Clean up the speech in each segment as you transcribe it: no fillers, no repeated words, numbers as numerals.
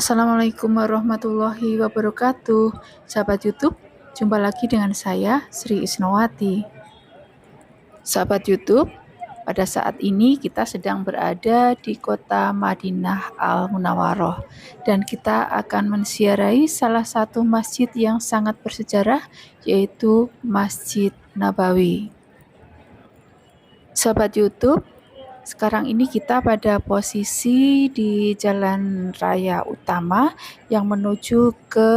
Assalamualaikum warahmatullahi wabarakatuh. Sahabat YouTube, jumpa lagi dengan saya, Sri Isnawati. Sahabat YouTube, pada saat ini kita sedang berada di kota Madinah Al-Munawwaroh dan kita akan menziarahi salah satu masjid yang sangat bersejarah, yaitu Masjid Nabawi. Sahabat YouTube, sekarang ini kita pada posisi di jalan raya utama yang menuju ke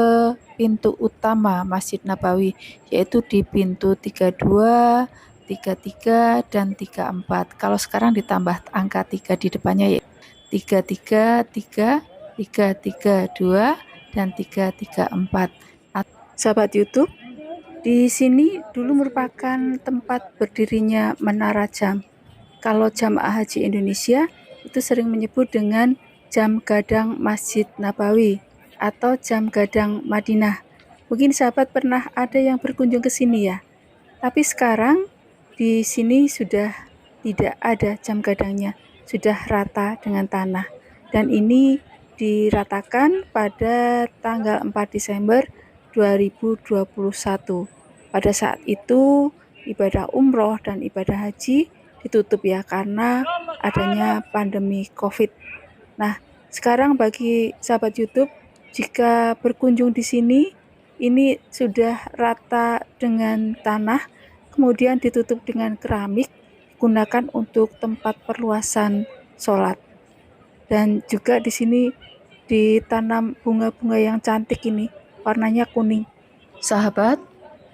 pintu utama Masjid Nabawi, yaitu di pintu 32, 33, dan 34. Kalau sekarang ditambah angka 3 di depannya, yaitu 333, 332, dan 334. Sahabat YouTube, di sini dulu merupakan tempat berdirinya Menara Jam. Kalau jamaah haji Indonesia itu sering menyebut dengan jam gadang Masjid Nabawi atau jam gadang Madinah. Mungkin sahabat pernah ada yang berkunjung ke sini ya. Tapi sekarang di sini sudah tidak ada jam gadangnya, sudah rata dengan tanah. Dan ini diratakan pada tanggal 4 Desember 2021. Pada saat itu ibadah umroh dan ibadah haji ditutup ya karena adanya pandemi COVID. Nah, sekarang bagi sahabat YouTube, jika berkunjung di sini, ini sudah rata dengan tanah, kemudian ditutup dengan keramik, digunakan untuk tempat perluasan sholat. Dan juga di sini ditanam bunga-bunga yang cantik ini, warnanya kuning. Sahabat,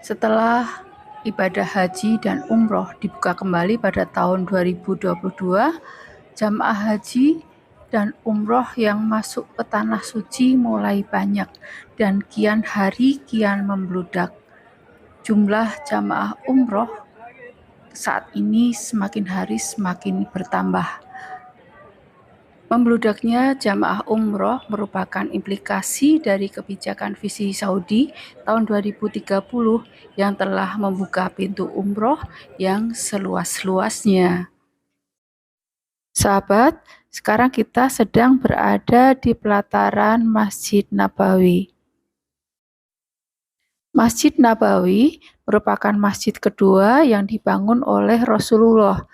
setelah ibadah haji dan umroh dibuka kembali pada tahun 2022, jamaah haji dan umroh yang masuk ke tanah suci mulai banyak dan kian hari kian membludak. Jumlah jamaah umroh saat ini semakin hari semakin bertambah. Membludaknya jamaah umroh merupakan implikasi dari kebijakan visi Saudi tahun 2030 yang telah membuka pintu umroh yang seluas-luasnya. Sahabat, sekarang kita sedang berada di pelataran Masjid Nabawi. Masjid Nabawi merupakan masjid kedua yang dibangun oleh Rasulullah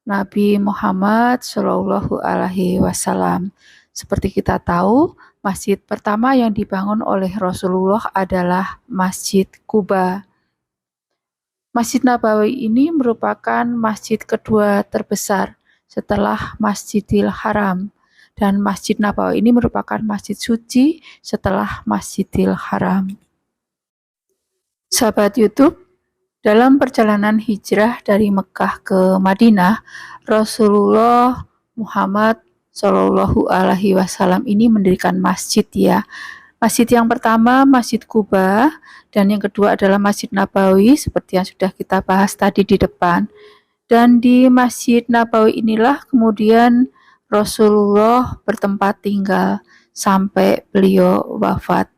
Nabi Muhammad Shallallahu Alaihi Wasallam. Seperti kita tahu, masjid pertama yang dibangun oleh Rasulullah adalah Masjid Quba. Masjid Nabawi ini merupakan masjid kedua terbesar setelah Masjidil Haram, dan Masjid Nabawi ini merupakan masjid suci setelah Masjidil Haram. Sahabat YouTube, dalam perjalanan hijrah dari Mekah ke Madinah, Rasulullah Muhammad Shallallahu Alaihi Wasallam ini mendirikan masjid ya. Masjid yang pertama Masjid Quba dan yang kedua adalah Masjid Nabawi seperti yang sudah kita bahas tadi di depan. Dan di Masjid Nabawi inilah kemudian Rasulullah bertempat tinggal sampai beliau wafat.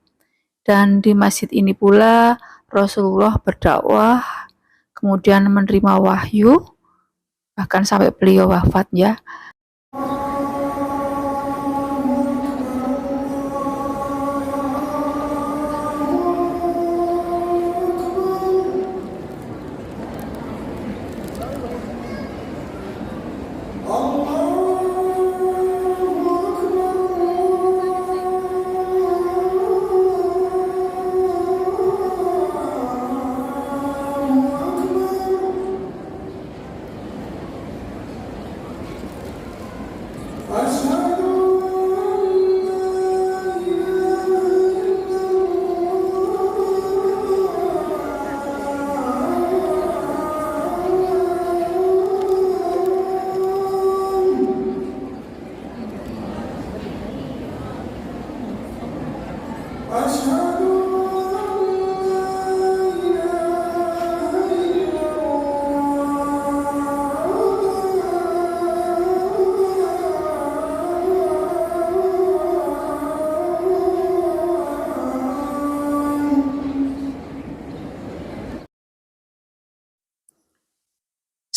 Dan di masjid ini pula Rasulullah berdakwah, kemudian menerima wahyu, bahkan sampai beliau wafat ya.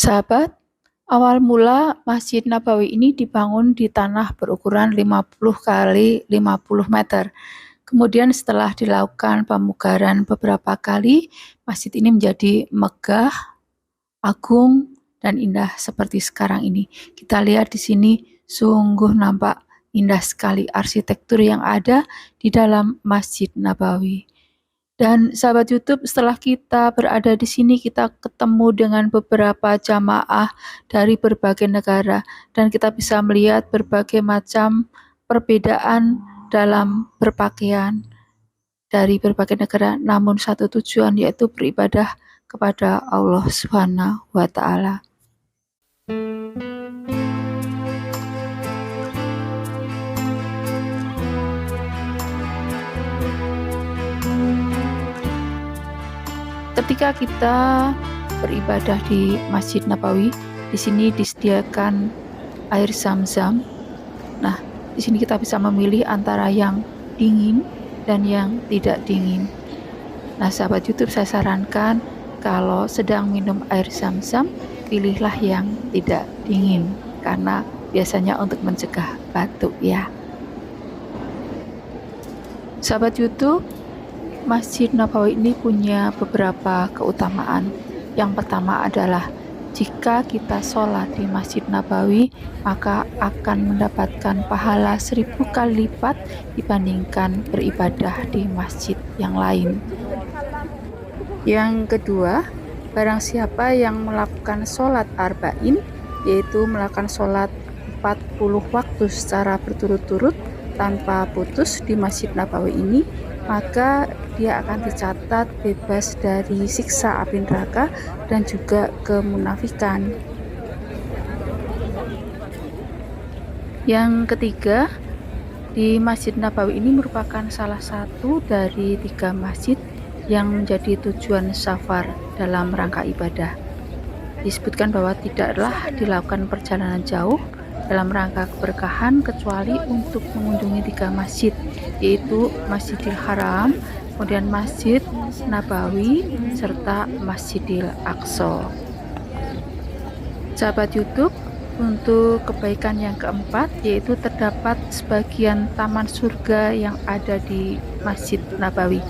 Sahabat, Awal mula Masjid Nabawi ini dibangun di tanah berukuran 50 kali 50 meter. Kemudian setelah dilakukan pemugaran beberapa kali, masjid ini menjadi megah, agung, dan indah seperti sekarang ini. Kita lihat di sini sungguh nampak indah sekali arsitektur yang ada di dalam Masjid Nabawi. Dan sahabat YouTube, setelah kita berada di sini, kita ketemu dengan beberapa jamaah dari berbagai negara dan kita bisa melihat berbagai macam perbedaan dalam berpakaian dari berbagai negara, namun satu tujuan yaitu beribadah kepada Allah Subhanahu wa taala. Ketika kita beribadah di Masjid Nabawi, di sini disediakan air Zam-Zam. Nah, di sini kita bisa memilih antara yang dingin dan yang tidak dingin. Nah, sahabat YouTube, saya sarankan kalau sedang minum air Zam-Zam, pilihlah yang tidak dingin karena biasanya untuk mencegah batuk ya. Sahabat YouTube, Masjid Nabawi ini punya beberapa keutamaan. Yang pertama adalah jika kita sholat di Masjid Nabawi, maka akan mendapatkan pahala 1000 kali lipat dibandingkan beribadah di masjid yang lain. Yang kedua, barang siapa yang melakukan sholat arba'in, yaitu melakukan sholat 40 waktu secara berturut-turut tanpa putus di Masjid Nabawi ini, maka dia akan dicatat bebas dari siksa api neraka dan juga kemunafikan. Yang ketiga, di Masjid Nabawi ini merupakan salah satu dari 3 masjid yang menjadi tujuan safar dalam rangka ibadah. Disebutkan bahwa tidaklah dilakukan perjalanan jauh dalam rangka keberkahan kecuali untuk mengunjungi 3 masjid, yaitu Masjidil Haram, kemudian Masjid Nabawi, serta Masjidil Aqsa. Sahabat YouTube, untuk kebaikan yang keempat, yaitu terdapat sebagian taman surga yang ada di Masjid Nabawi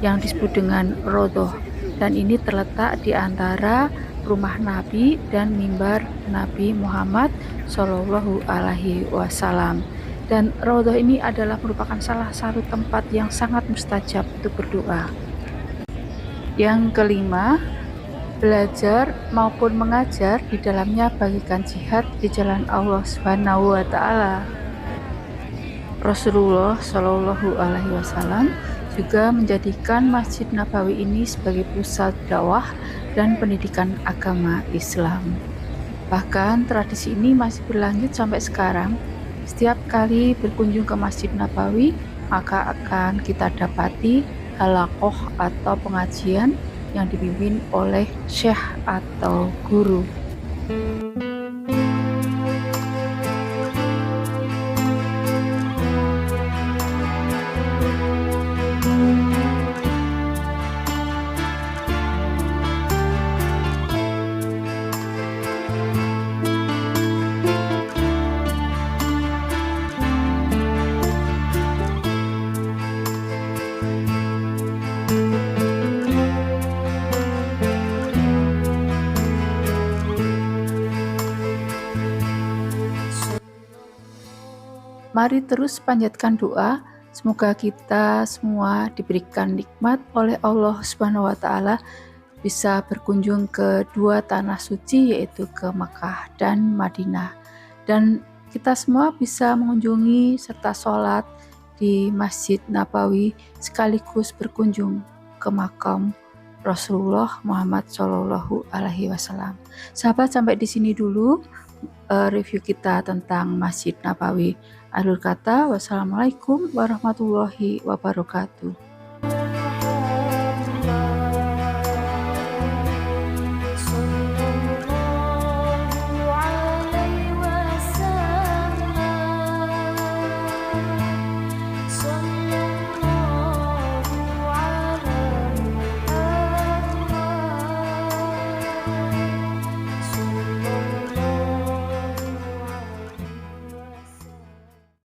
yang disebut dengan Raudhah, dan ini terletak di antara rumah Nabi dan mimbar Nabi Muhammad Shallallahu Alaihi Wasallam. Dan Raudhah ini adalah merupakan salah satu tempat yang sangat mustajab untuk berdoa. Yang kelima, belajar maupun mengajar di dalamnya bagikan jihad di jalan Allah Subhanahu wa taala. Rasulullah Shallallahu Alaihi Wasallam juga menjadikan Masjid Nabawi ini sebagai pusat dakwah dan pendidikan agama Islam. Bahkan tradisi ini masih berlanjut sampai sekarang. Setiap kali berkunjung ke Masjid Nabawi, maka akan kita dapati halaqah atau pengajian yang dipimpin oleh syekh atau guru. Mari terus panjatkan doa, semoga kita semua diberikan nikmat oleh Allah Subhanahu wa taala bisa berkunjung ke 2 tanah suci, yaitu ke Makkah dan Madinah, dan kita semua bisa mengunjungi serta sholat di Masjid Nabawi sekaligus berkunjung ke makam Rasulullah Muhammad Shallallahu Alaihi Wasallam. Sahabat, sampai di sini dulu review kita tentang Masjid Nabawi. Akhir kata, wassalamualaikum warahmatullahi wabarakatuh.